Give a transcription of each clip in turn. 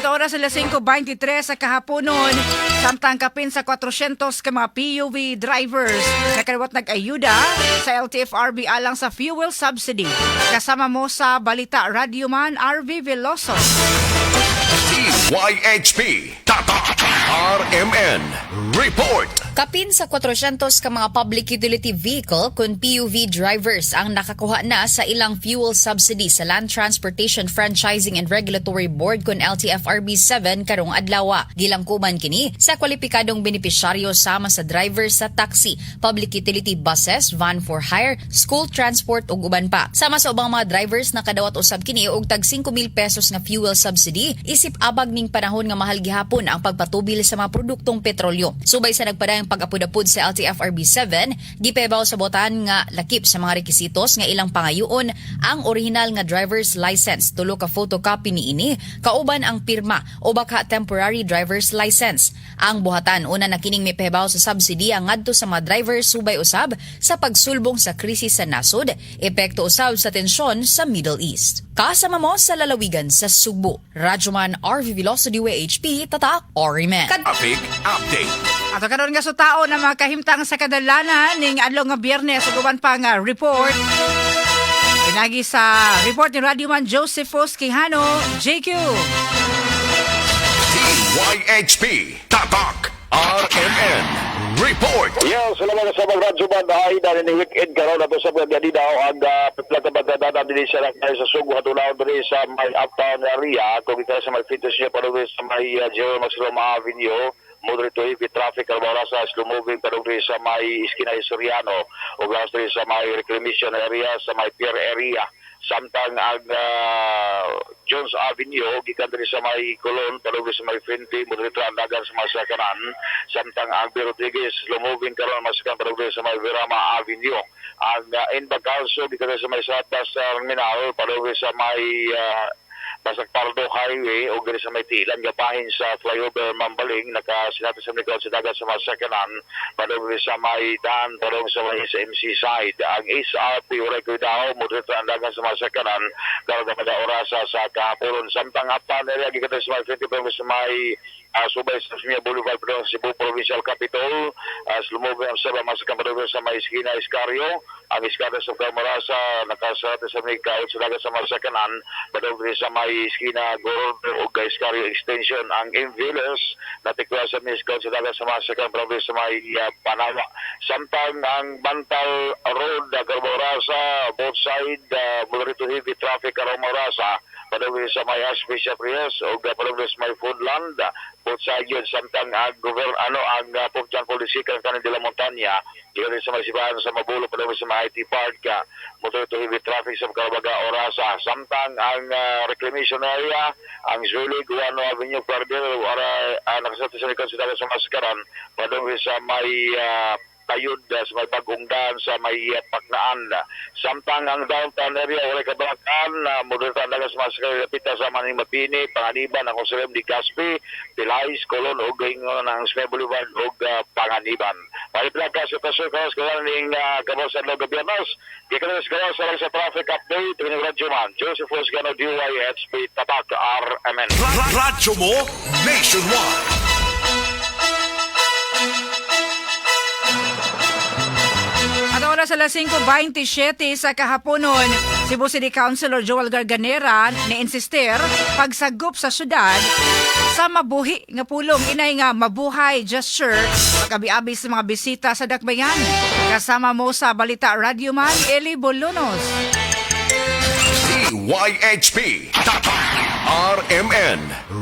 At oras sa 5:23 sa kahaponon, samtang kapin sa 400 ka mga PUV drivers na kaliwat nag-ayuda sa LTFRB alang sa fuel subsidy. Kasama mo sa Balita Radio Man, RV Veloso. YHP Tatak RMN Report. Kapin sa 400 ka mga public utility vehicle kun PUV drivers ang nakakuha na sa ilang fuel subsidy sa Land Transportation Franchising and Regulatory Board kun LTFRB 7 karong adlaw. Gilangkuman kini sa kwalipikadong benepisyaryo sama sa drivers sa taxi, public utility buses, van for hire, school transport ug uban pa. Sama sa ubang mga drivers na kadawat usab kini og tag 5,000 pesos nga fuel subsidy isip abag ning panahon nga mahal gihapon ang pagpatubil sa mga produktong petrolyo. Subay sa nagpadayang pag-apod-apod sa LTFRB 7, gipebaw sa botan nga lakip sa mga rekisitos nga ilang pangayuon ang original nga driver's license, tulo ka photocopy niini, kauban ang pirma o baka temporary driver's license. Ang buhatan una na kining mipebaw sa subsidy ang ngadto sa mga drivers subay usab sa pagsulbong sa krisis sa nasod, epekto usab sa tensyon sa Middle East. Kasama mo sa lalawigan sa Sugbo, Radyoman RV Veloso DWHP Tatak Orimen. Traffic Update. Ato karon nga sa tao na makahimtang sa kadalanan ning adlaw nga Biyernes ug uban pa nga report. Pinagi sa report ni Radyoman Josephus Quijano, JQ. YHP Tatak RMN Report. Yes, salamat sa mga radyo man ay dahil ni weekend karon ato sa mga daw ang plata dili sa sa Sugo adulaw diri sa may uptown area kung ito sa may fitness niya paluwi sa may General Maxiloma Avenue. Moderate to heavy traffic karabara sa slow moving padung sa may Esquina Soriano o diri sa may reclamation area sa may pier area. Samtang ang Jones Avenue gikan diri sa may Colon padung sa may Fenty moderate ang dagan sa mga sakanan. Samtang ang B. Rodriguez slow moving karon maskan padung sa may Virama Avenue. Ang inbound also gikan sa may Satas Terminal padung sa may Basag Pardo Highway o gani sa may tilan gapahin sa flyover Mambaling nakasinati sa likod sa dagat sa masakanan padung sa may daan padung sa may SMC side ang SRP oray ko daw moderate ang dagat sa masakanan karon na orasa sa kahaponon samtang uptown area gikan sa may 20 sa may subay sa Smia Boulevard padung sa Cebu Provincial Capital slumubi ang sabang masakan padung sa may Esquina Escario ang Escada sa Camarasa nakasarate sa may kaot sa dagat sa masakanan padung sa may Esquina Gorod o Escario Extension ang Inviles natikwa sa Miskot sa dagat sa masakan padung sa may Panawa samtang ang Bantal Road Camarasa both side moderate to heavy traffic Camarasa padung sa may Archbishop Reyes o padung sa may Foodland both side yun samtang ang ang Pugjan Policy kan de la Montaña dito sa may Sibahan sa Mabulo padung sa may IT Park motor to heavy traffic sa Carabaga Orasa samtang ang reclamation area ang Zuli Guano Avenue Cardel nakasati sa likod sa dagat sa Maskaran padung sa may Tayud sa may Bagungdan sa may Paknaan samtang ang downtown area wala kabarakan moderatan dagat sa Maskaran pita sa Maning Mapini Panganiban ang Konserem di Gaspi Pilais Colon ug ingon ang Smea Boulevard ug Panganiban paliplag ka sa tasyo kawas kawan ning kawasan ng Biyernes gikalas kawas sa traffic update ng Radyo Man Joseph Fosgano DYHP Tatak RMN Radyo mo Nationwide. Oras sa 5:27 sa kahaponon, Cebu City Councilor Joel Garganera ni-insistir pagsagop sa syudad sa mabuhi nga pulong inay nga mabuhay gesture pag-abi-abi sa mga bisita sa dakbayan. Kasama mo sa Balita Radio Man, Eli Bolonos. YHP Tatak RMN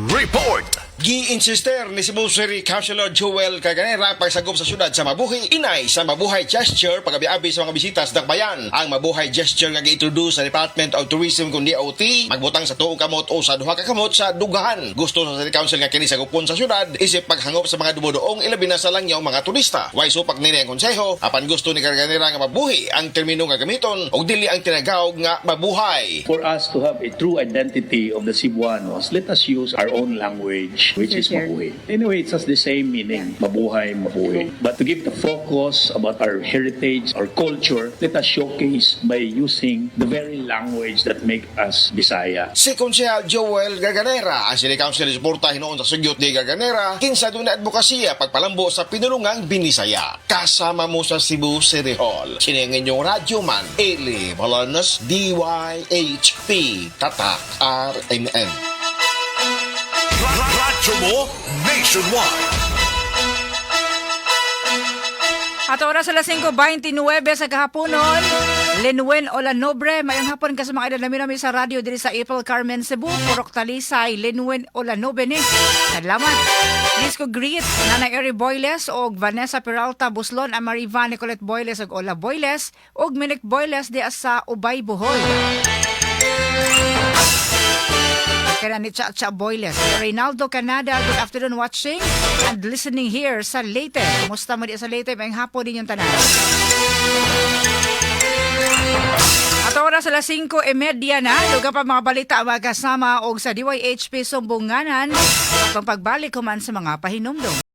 Report. Gi-insister ni Cebu City Councilor Joel Garganera pagsagop sa syudad sa mabuhi inay sa mabuhay gesture pag-abi-abi sa mga bisita sa dakbayan. Ang mabuhay gesture nga gi-introduce sa Department of Tourism kung DOT magbutang sa tuong kamot o sa duha ka kamot sa dugahan. Gusto sa City Council nga kini sagupon sa syudad isip paghangop sa mga dumudoong ilabi na sa langyaw mga turista. Way supak nini ang konseho apan gusto ni Garganera nga mabuhi ang termino nga gamiton og dili ang tinagawag nga mabuhay. For us to have a true identity of the Cebuanos, let us use our own language. village, which is mabuhay. Anyway, it has the same meaning, mabuhay, mabuhay. But to give the focus about our heritage, our culture, let us showcase by using the very language that make us Bisaya. Si Konsehal Joel Garganera, ang City Council suporta hinoon sa sugyot ni Garganera, kinsa doon na advokasya pagpalambo sa pinulungang Binisaya. Kasama mo sa Cebu City Hall. Siningin yung radyo man, Eli Balanas, DYHP, Tatak, RMN. Radyo mo nationwide. At oras sa 5:29 sa kahaponon, Lenwen Olanobre, mayong hapon ka sa mga idol namin sa radio diri sa April Carmen Cebu, Purok Talisay, Lenwen Olanobre ni. Salamat. Please ko greet Nanay Eri Boyles og Vanessa Peralta Buslon, Amariva Nicolette Boyles og Ola Boyles og Minik Boyles di sa Ubay Bohol. Kaya ni Cha Boyles. Reynaldo Canada, good afternoon watching and listening here sa Leyte. Kumusta mo di sa Leyte? Mayang hapon din yung tanan. At oras sa 5:30 na, luga pa mga balita ang magkasama og sa DYHP Sumbunganan. At pagbalik ko man sa mga pahinumdum.